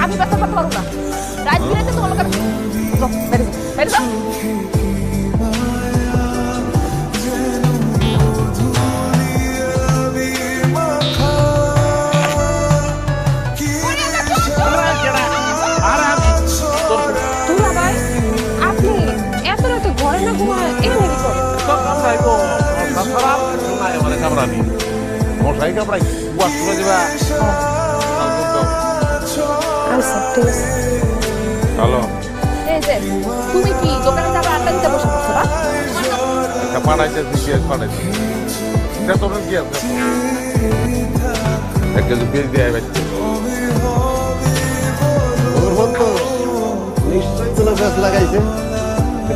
আমি ব্যথা করতে পারবো না। রাত বিরাতে তোমার লোকের আপনি এত রাতে ঘরে না ঘুমায় এখানে কি করেন? মশাই কামড়াই ওয়াশ করে দিবা। আচ্ছা ঠিক আছে। হ্যালো, এই যে তুমি কি দোকানে যাবে আড্ডা দিতে বসে পড়ছো না? একটা পাঠাইতে সিরিয়াস পাঠাইতে এটা তোমার কি আছে? এক কেজি পেঁয়াজ দিয়ে আইবাচ্ছি। ওর বন্ধু নিশ্চয়ই কোনো ফ্যাস লাগাইছে।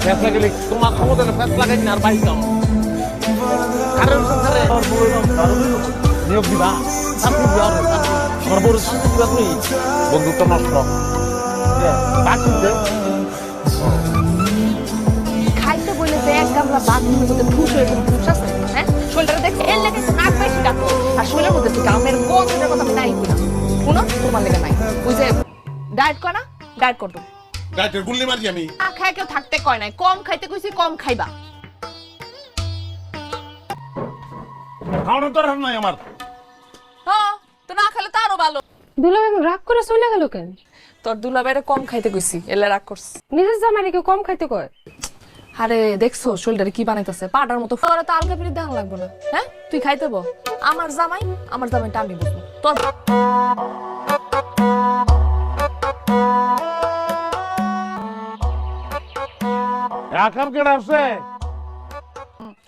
ফ্যাস লাগাইলে তোমার ক্ষমতা ফ্যাস লাগাই না আর বাইক দাও। কারণ সংসারে নিয়োগ দিবা, চাকরি দিবা, আমার বড় চাকরি দিবা তুমি। বন্ধুত্ব নষ্ট। খাইতে বলে যে এক গামলা বাথরুমের মধ্যে ঠুস হয়ে গেছে, ঠুস আছে হ্যাঁ শরীরটা দেখছে এর লেগে নাক পাইছি ডাকো আর শরীরের মধ্যে থেকে আমের গন্ধের কথা আমি নাই বলি শুনো তোমার লেগে নাই ওই যে ডায়েট কর না ডায়েট করতো ডায়েটের গুল্লি মারি আমি। না খায় কেউ থাকতে কয় নাই কম খাইতে কইছি কম খাইবা। খাওয়ানোর দরকার নাই আমার। হ্যাঁ তো না খেলে তো আরো ভালো। দুলাভাই রাগ করে চলে গেল কেন? তোর দুলাভাইরে কম খাইতে কইছি এলে রাগ করছি। নিজের জামাইরে কেউ কম খাইতে কয়? আরে দেখছো শরীরটা কি বানাইতেছে পাটার মতো। তোর তো আলগা পিড়ি দেখা লাগবো না হ্যাঁ তুই খাইতে বল। আমার জামাইটা আমি বুঝবো তোর। একাম কেডা আছে?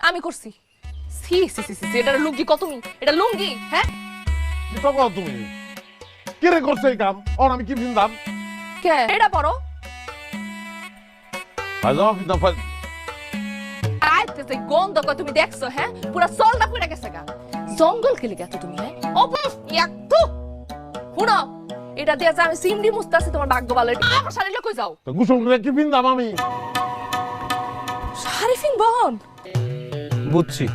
আমি করছি। সি সি সি সি এটা লুঙ্গি কত তুমি এটা লুঙ্গি হ্যাঁ কি তো কও তুমি? কে রে করছে এই কাম? আর আমি কি ভিন্দাম? কে এটা পড়ো বাজাও কি দফা আইতে যে গন্ধ কই তুমি দেখছো হ্যাঁ পুরো সলটা পুড়ে গেছে গা জঙ্গল খেলে গেছো তুমি হ্যাঁ ও একটু শুনো এটা দিয়ে যে আমি সিমডি মুস্তাছি তোমার ভাগ্য ভালো এটা আমার শাড়ি কই যাও তো গোসল করে কি ভিন্দাম আমি? শারিফিন বোন বুঝছি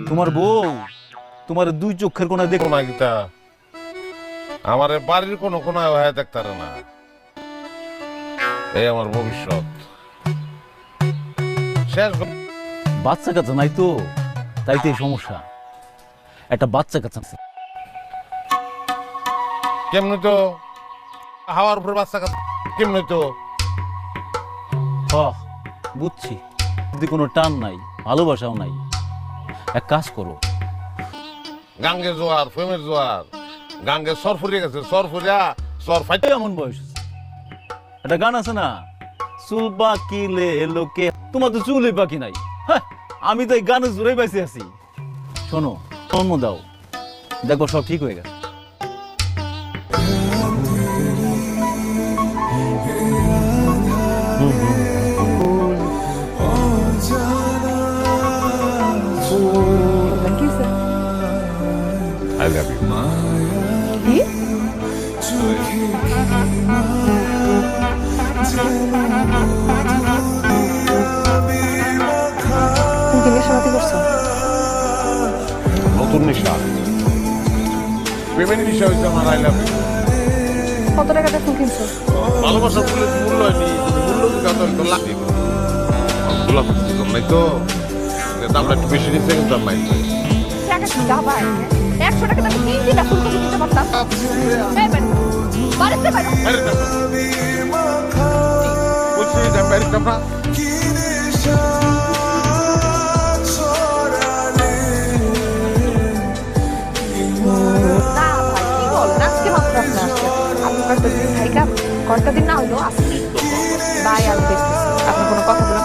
তোমার বউ তোমার দুই চোখের কোণা দেখো কোনা গীতা আমার বাড়ির কোনো কোনায় হয়ে দেখতারে না। এই আমার ভবিষ্যৎ শেষ। বাচ্চা কাচ্চা নাই তো তাই তো এই সমস্যা। একটা বাচ্চা কাচ্চা আছে। কেমনে তো হাওয়ার উপরে বাচ্চা কাচ্চা কেমনে তো বুঝছি যদি কোনো টান নাই ভালোবাসাও নাই এক কাজ করো গাঙ্গে জোয়ার ফেমের জোয়ার গাঙ্গে সর ফুরিয়ে গেছে সর ফুরিয়া সর ফাইতে এমন বয়স হয়েছে। একটা গান আছে না চুল পাকিলে লোকে তোমার তো চুলই বাকি নাই। হ্যাঁ আমি তো এই গানের জোরে বেঁচে আছি। শোনো জন্ম দাও দেখবো সব ঠিক হয়ে গেছে। I love you. কি তুমি নেশাবাতি করছো? নতুন নেশা পেমেন্ট নেশা হয়েছে আমার আই লাভ ইউ। কত টাকাটা ফুল কিনছো? ভালোবাসা ফুলের মূল্য হয়নি মূল্য দিতে তো লাগে গোলাপ সিজন নাই তো দামটা একটু বেশি নিচ্ছে কিন্তু আর নাই। টাকা কি দাবাই 100 টাকা আমি 3 দিন ফুলকপি কিনতে পারতাম। এই বেন বাড়িতে বাইরে বলছি যে বাইরে কাপড়া না ভাই কি বলেন আজকে মাত্র আপনি আসছেন আপনি কয়েকটা দিন থাইকা কয়েকটা দিন না হইলো আসছি বাই আমি দেখতেছি আপনি কোনো কথা বলেন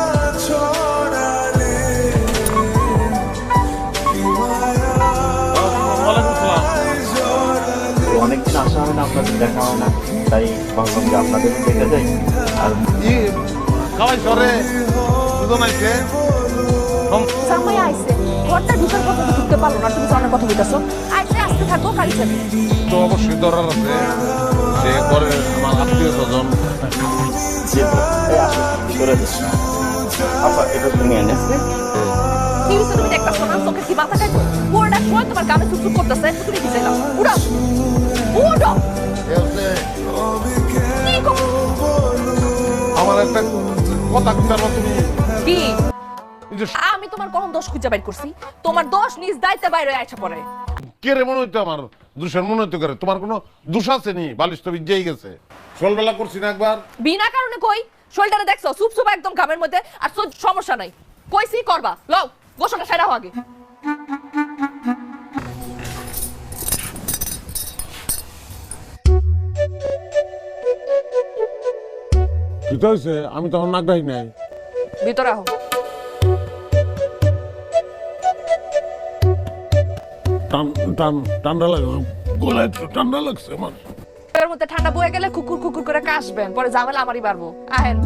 সাথে দেখা হয় না, তাই ভাবলাম যে আপনাদের দেখে যাই। আর ই খাওয়াই সরে দুজন আইছে জামাই আইছে ঘরটা ঢুকার কথা তো ঢুকতে পারলো না, তুমি তো অনেক কথা বলতেছো। আইছে আসতে থাকো, কালি যাবে। তো অবশ্যই দরকার আছে, সে করে আমার আত্মীয় স্বজন। যে এই আসো ভিতরে দিচ্ছি আপা, এটা তুমি এনে কি হইছে তুমি দেখতাছো না? চোখে কি মাথা খাইছো? পুরোটা সময় তোমার গামে চুপচুপ করতেছে, তুমি কি চাইলাম? উড়াও উড়াও কি আমার একটা কথা কি জানো তুমি? কি এই যে আমি তোমার কখন দোষ খুঁজে বাইর করছি? তোমার দোষ নিজ দায়িত্বে বাইরে আইসা পড়ে। কে রে মনে হইতো আমার দোষের মনে হইতো করে? তোমার কোনো দোষ আছে নি? বালিশ তো ভিজেই গেছে। সকালবেলা করছি না একবার? বিনা কারণে কই শোল্ডারে দেখছো চুপচুপ একদম ঘামের মধ্যে, আর সমস্যা নাই, কইছি করবা। লও গোসলটা সেরা হও আগে। কি তো হয়েছে? আমি তখন নাক ডাই নাই। ভিতরে আহো। ঠান্ডা লাগে, গলা একটু ঠান্ডা লাগছে আমার। এর মধ্যে ঠান্ডা বয়ে গেলে কুকুর কুকুর করে কাশবেন, পরে ঝামেলা আমারই বাড়বো। আহেন।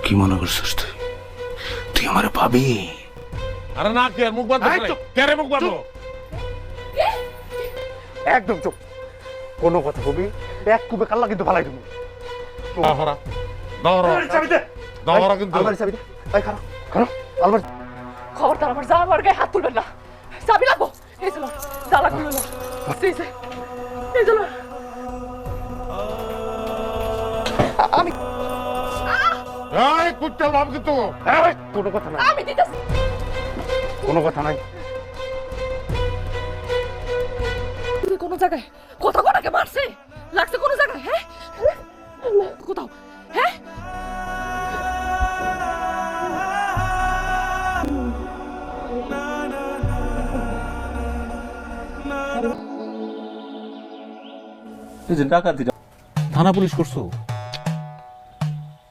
কি মনে করছিস তুই? তুই আমারে পাবি? আরে না, কে মুখ বন্ধ করে? কে রে মুখ বন্ধ? একদম চুপ, কোনো কথা কবি এক কুবে কাল্লা কিন্তু ভালাই তুমি। দাহরা দাহরা চাবি দে, দাহরা কিন্তু আলমারি চাবি দে। এই খারাপ খারাপ আলমারি। খবরদার আমার জামার গায়ে হাত তুলবেন না, চাবি লাগবো। এই চলো তালা খুলে নাও। এই চলো। আমি এই কুত্তার ভাব কিন্তু এই, কোনো কথা নাই, আমি দিতেছি। কোনো কথা নাই। তুমি কোন জায়গায় কোথাও কোনাকে মারছে লাগছে? কোন জায়গায়? হ্যাঁ কোথাও? হ্যাঁ এই যে ডাকাতি, থানা পুলিশ করছো?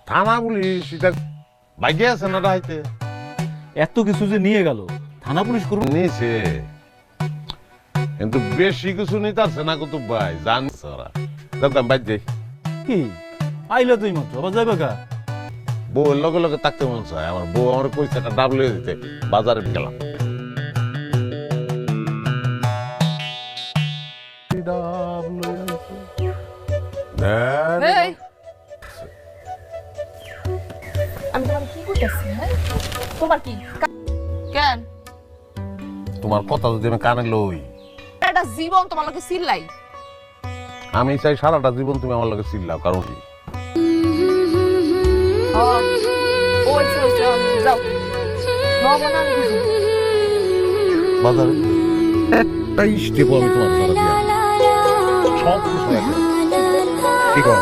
থানা পুলিশ এটা বাইকে আছে না রাইতে এত কিছু যে নিয়ে গেল, থানা পুলিশ করবো? নিছে, কিন্তু বেশি কিছু নিতে আছে না কত ভাই, জানিস ওরা। দেখতাম বাইক যাই, কি আইলে তুই মাত্র আবার যাবে কা? বউয়ের লগে লগে থাকতে মন চায় আমার। বউ আমার কইছে একটা ডাবলিয়ে দিতে, বাজারে গেলাম। এই আমি তোমার কি করতেছি? হ্যাঁ তোমার কি কেন? তোমার কথা যদি আমি কানে লই, একটা জীবন তোমার লোকে চিল্লাই। আমি চাই সারাটা জীবন তুমি আমার লগে চিল্লাও। কারণ কি? ওই যাও বাবা না বাজারে একটা স্টেপ আমি তোমার সারা দিয়া সব কিছু কি কর